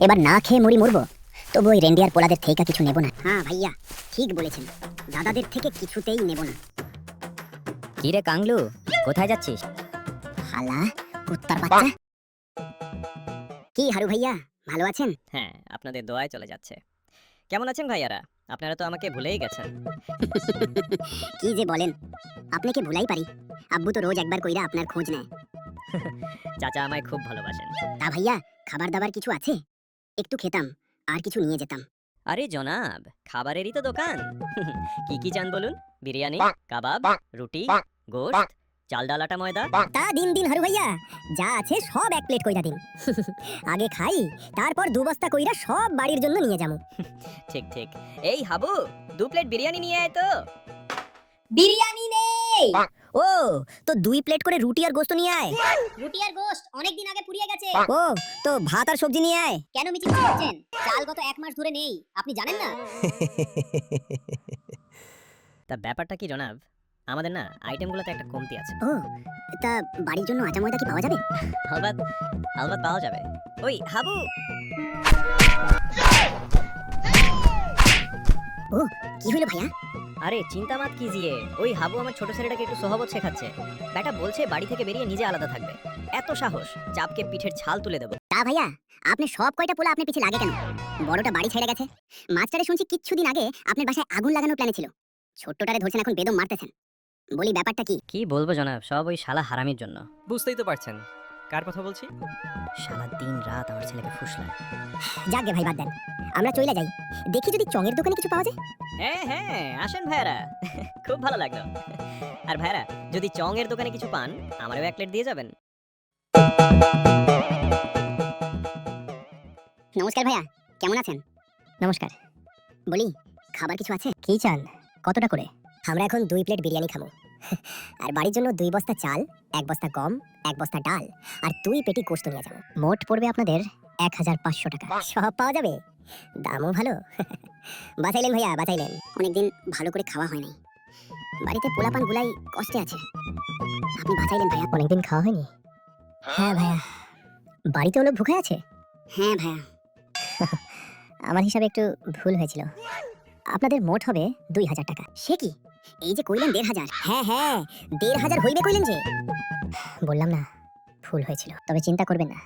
এবার না খেয়ে মরবো, তবু ওই রেন্ডিয়ার পোলাদের থেকে কিছু নেব না। হ্যাঁ ভাইয়া, ঠিক বলেছেন, দাদাদের থেকে কিছুতেই নেব না। কি রে কাংলু, কোথায় যাচ্ছিস? হালা কুত্তার বাচ্চা। কি হারু ভাইয়া, ভালো আছেন? হ্যাঁ, আপনাদের দোয়ায় চলে যাচ্ছে। কেমন আছেন ভাইয়ারা? আপনারা তো আমাকে ভুলেই গেছেন। কি যে বলেন, আপনাকে ভুলাই পারি? আব্বু তো রোজ একবার কইরা আপনার খোঁজ নেয়। চাচা আমায় খুব ভালোবাসেন। তা ভাইয়া, খাবার দাবার কিছু আছে? একটু খেতাম, আর কিছু নিয়ে যেতাম। আরে জনাব, খাবারেরই তো দোকান। কি কি চান বলুন? বিরিয়ানি, কাবাব, রুটি, গোশত, চাল ডাল আটা ময়দা। তা দিন দিন হারু ভাইয়া, যা আছে সব এক প্লেট কইরা দিন। আগে খাই, তারপর 2 বস্তা কইরা সব বাড়ির জন্য নিয়ে যাবো। ঠিক ঠিক। এই হাবু, 2 প্লেট বিরিয়ানি নিয়ে আয় তো। বিরিয়ানি নেই। ও, তো 2 প্লেট করে রুটি আর গোশত নিয়ে আয়। রুটি আর গোশত অনেকদিন আগে পুড়িয়ে গেছে। ও, তো ভাত আর সবজি নিয়ে আয়। কেন মিচিমিচি করছেন? চাল গত 1 মাস ধরে নেই, আপনি জানেন না? তা ব্যাপারটা কি জনাব? আমাদের না আইটেমগুলোতে একটা কমতি আছে। ও, তা বাড়ির জন্য আটা ময়দা কি পাওয়া যাবে? আলবাত আলবাত পাওয়া যাবে। ওই হাবু, ও, কি হলো ভাইয়া? আরে চিন্তা মাত কিজিয়ে, ওই হাবু আমার ছোট ছেলেটাকে একটু সহবত শেখাচ্ছে। ব্যাটা বলছে বাড়ি থেকে বেরিয়ে নিজে আলাদা থাকবে। এত সাহস, চাপকে পিঠের ছাল তুলে দেবো। তা ভাইয়া, আপনি সব কয়টা পোলা আপনার পিছে লাগে কেন? বড়টা বাড়ি ছেড়ে গেছে, মাঝটারে শুনছি কিচ্ছুদিন আগে আপনার বাসায় আগুন লাগানোর প্ল্যানে ছিল। ছোট্টটারে ধরছেন এখন বেদম মারতেছেন। বলি ব্যাপারটা কি? কি বলবো জনাব, সব ওই শালা হারামির জন্য। বুঝতেই তো পারছেন কার কথা বলছি। শালা দিন রাত আমার ছেলেকে ফুসলায়। যাকগে ভাই, বাদ দেন, আমরা চলে যাই। দেখি যদি চঙের দোকানে কিছু পাওয়া যায়। হ্যাঁ হ্যাঁ, আসেন ভাইয়ারা, খুব ভালো লাগলো। আর ভাইয়ারা, যদি চং এর দোকানে কিছু পান, আমারও 1 প্লেট দিয়ে যাবেন। নমস্কার ভাইয়া, কেমন আছেন? নমস্কার। বলি, খাবার কিছু আছে? কি চান, কতটা করে? আমরা এখন 2 প্লেট বিরিয়ানি খাবো। আর বাড়ির জন্য 2 বস্তা চাল, 1 বস্তা গম, 1 বস্তা ডাল আর 2 পেটি গোশত নিয়ে যাবো। মোট পড়বে আপনাদের 1500 টাকা। সব পাওয়া যাবে, দামও ভালো। বাঁচাইলেন ভাইয়া, বাঁচাইলেন। অনেকদিন ভালো করে খাওয়া হয় নাই, বাড়িতে পোলাপান গুলাই কষ্টে আছে। আপনি বাঁচাইলেন ভাইয়া। অনেকদিন খাওয়া হয়নি। হ্যাঁ ভাইয়া, বাড়িতে লোক ভুকে আছে। হ্যাঁ ভাইয়া, আমার হিসাবে একটু ভুল হয়েছিল। আপনাদের মোট হবে 2000 টাকা। সে কি, এই যে কইলেন 1500? হ্যাঁ হ্যাঁ, 1500 হইবে কইলেন যে। বললাম না, ভুল হয়েছিল। তবে চিন্তা করবেন না,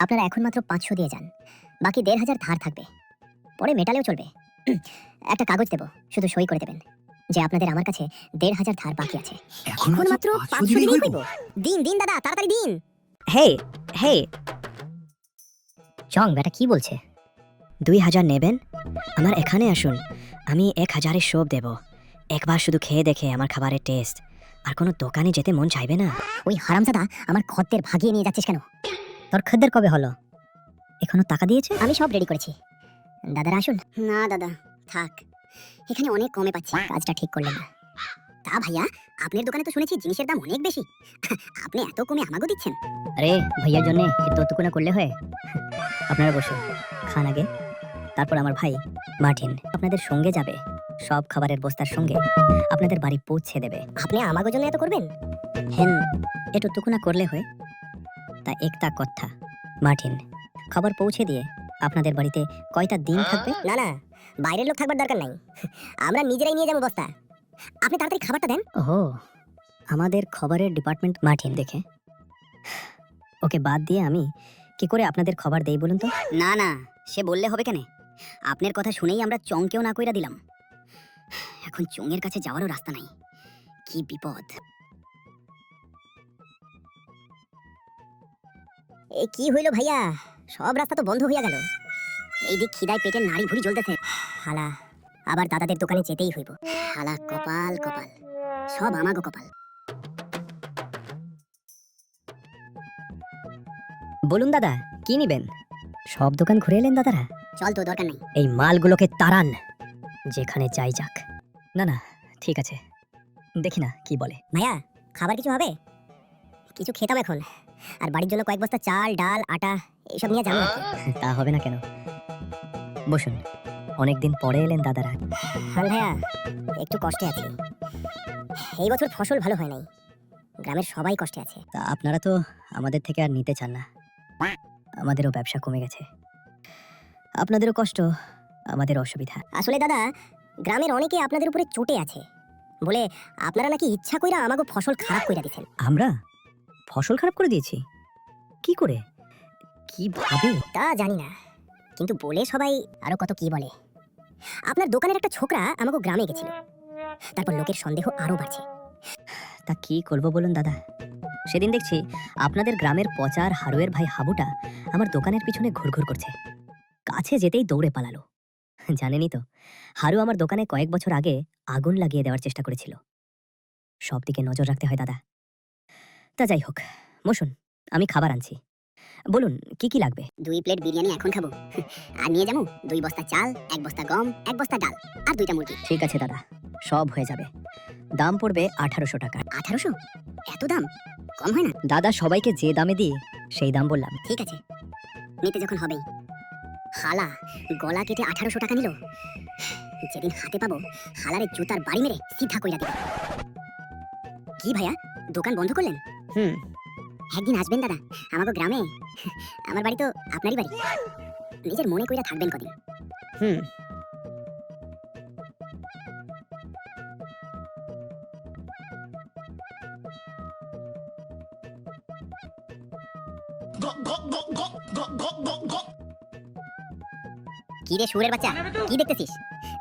আপনারা এখন মাত্র 500 দিয়ে যান, বাকি 1500 ধার থাকবে, পরে মেটালেও চলবে। একটা কাগজ দেব, শুধু সই করে দেবেন যে আপনাদের আমার কাছে 1500 ধার বাকি আছে। এখন মাত্র 500 দিলেই হইব। দিন দিন দাদা, তাড়াতাড়ি দিন। হে হে, চং বেটা কি বলছে? 2000 নেবেন? আমার এখানে আসুন, আমি 1000-এর শোভ দেব। একবার শুধু খেয়ে দেখে আমার খাবারের টেস্ট, আর কোনো দোকানে যেতে মন চাইবে না। ওই হারামজাদা আমার খদ্দের ভাগিয়ে নিয়ে যাচ্ছিস কেন? তোর খদ্দের কবে হলো? এখনো টাকা দিয়েছে? আমি সব রেডি করেছি, দাদারা আসুন। না দাদা, থাক, এখানে অনেক কমে পাচ্ছি। কাজটা ঠিক করলেন না। তা ভাইয়া, আপনার দোকানে তো শুনেছি জিনিসের দাম অনেক বেশি, আপনি এত কমে আমাকে দিচ্ছেন? আরে ভাইয়ার জন্য এতটুকু না করলে হয়? আপনারা বসুন, খান আগে, তারপর আমার ভাই মার্টিন আপনাদের সঙ্গে যাবে। সব খাবারের বস্তার সঙ্গে আপনাদের বাড়ি পৌঁছে দেবে। আপনি আমাকে জন্য এত করবেন? হেন, এটুকু না করলে হয়? তা একটা কথা মার্টিন, খবর পৌঁছে দিয়ে আপনাদের বাড়িতে কয়টা দিন থাকবে? না না, বাইরের লোক থাকবার দরকার নাই, আমরা নিজেরাই নিয়ে যাবো বস্তা। আপনি তাড়াতাড়ি খাবারটা দেন। ওহো, আমাদের খবরের ডিপার্টমেন্ট মার্টিন দেখে, ওকে বাদ দিয়ে আমি কি করে আপনাদের খবর দেই বলুন তো? না না, সে বললে হবে কেন? আপনার কথা শুনেই আমরা চংকেও না কইরা দিলাম। এখন চংয়ের কাছে যাওয়ারও রাস্তা নাই, কি বিপদ। এ কি হইল ভাইয়া, সব রাস্তা তো বন্ধ হইয়া গেল। এই দিক খিদায় পেটের নাড়ি ভুড়ি জ্বলতেছে। হালা, আবার দাদাদের দোকানে যেতেই হইব। হালা কপাল কপাল, সব আমাগো কপাল। বলুন দাদা, কি নিবেন? সব দোকান ঘুরে এলেন দাদারা? চল তো, দরকার নাই। এই মালগুলোকে তাড়ান, যেখানে যাই যাক। না না, ঠিক আছে, দেখি না কি বলে। ভাইয়া, খাবার কিছু হবে? কিছু খেতাম এখন, আর বাড়ির জন্য কয়েক বস্তা চাল ডাল আটা এইসব নিয়ে যাবো। তা হবে না কেন, বসুন, অনেকদিন পরে এলেন দাদারা। হ্যাঁ ভাইয়া, একটু কষ্টে আছি। এই বছর ফসল ভালো হয় নাই, গ্রামের সবাই কষ্টে আছে। তা আপনারা তো আমাদের থেকে আর নিতে চান না, আমাদেরও ব্যবসা কমে গেছে। আপনাদেরও কষ্ট, আমাদের অসুবিধা। আসলে দাদা, গ্রামের অনেকে আপনাদের উপরে চটে আছে বলে আপনারা নাকি ইচ্ছা কইরা আমাকে ফসল খারাপ কইরা দিছেন। আমরা ফসল খারাপ করে দিয়েছি? কি করে, কিভাবে? তা জানি না, কিন্তু বলে সবাই আরো কত কি বলে। আপনার দোকানের একটা ছোকরা আমাকে গ্রামে গেছিল, তারপর লোকের সন্দেহ আরো বাড়ছে। তা কি করবো বলুন দাদা, সেদিন দেখছি আপনাদের গ্রামের পচার হারুয়ের ভাই হাবুটা আমার দোকানের পিছনে ঘুরঘুর করছে। কাছে যেতেই দৌড়ে পালালো। জানেনই তো, হারু আমার দোকানে কয়েক বছর আগে আগুন লাগিয়ে দেওয়ার চেষ্টা করেছিল। সব দিকে নজর রাখতে হয় দাদা। তা যাই হোক, বসুন, আমি খাবার আনছি। বলুন কি কি লাগবে? 2 প্লেট বিরিয়ানি এখন খাবো, আর নিয়ে যাবো 2 বস্তা চাল, 1 বস্তা গম, 1 বস্তা ডাল, আর 2টা মুরগি। ঠিক আছে দাদা, সব হয়ে যাবে। দাম পড়বে 1800 টাকা। 1800? এত দাম কম হয় না? দাদা, সবাইকে যে দামে দিই সেই দাম বললাম। ঠিক আছে, নিতে যখন হবেই। হালা গলা কেটে 1800 টাকা নিল। যেদিন হাতে পাবো হালারে জুতার বাড়ি মেরে সিধা কইরা দিবে। কি ভাইয়া, দোকান বন্ধ করলেন? একদিন আসবেন দাদা আমাকে গ্রামে। আমার বাড়ি তো আপনারই বাড়ি, নিজের মনে কইরা থাকবেন কদিন। কি রে শুয়োরের বাচ্চা, কি দেখতেছিস?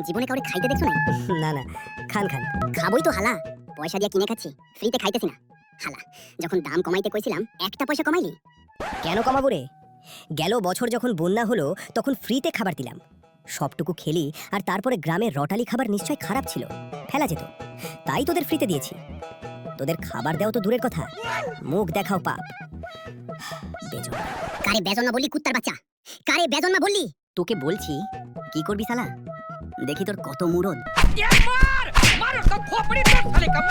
জীবনে কাউরে খাইতে দেখছো না? না না, খান খান। খাবই তো হালা, পয়সা দিয়ে কিনে খাচ্ছি, ফ্রিতে খাইতেছি না। হালা, যখন দাম কমাইতে কইছিলাম একটা পয়সা কমাইলি। কেন কমাবো রে? গেল বছর যখন বন্যা হলো তখন ফ্রিতে খাবার দিলাম, সবটুকু খেলি। আর তারপরে গ্রামের রটালি খাবার নিশ্চয় খারাপ ছিল, ফেলা যেত, তাই তোদের ফ্রিতে দিয়েছি। তোদের খাবার দেওয়া তো দূরের কথা, মুখ দেখাও পাপ। বেজন। কারে বেজন না বললি কুত্তার বাচ্চা? কারে বেজন না বললি? তোকে বলছি, কি করবি শালা? দেখি তোর কত মুরদ। मार मारो तो खोपड़ी तो साले का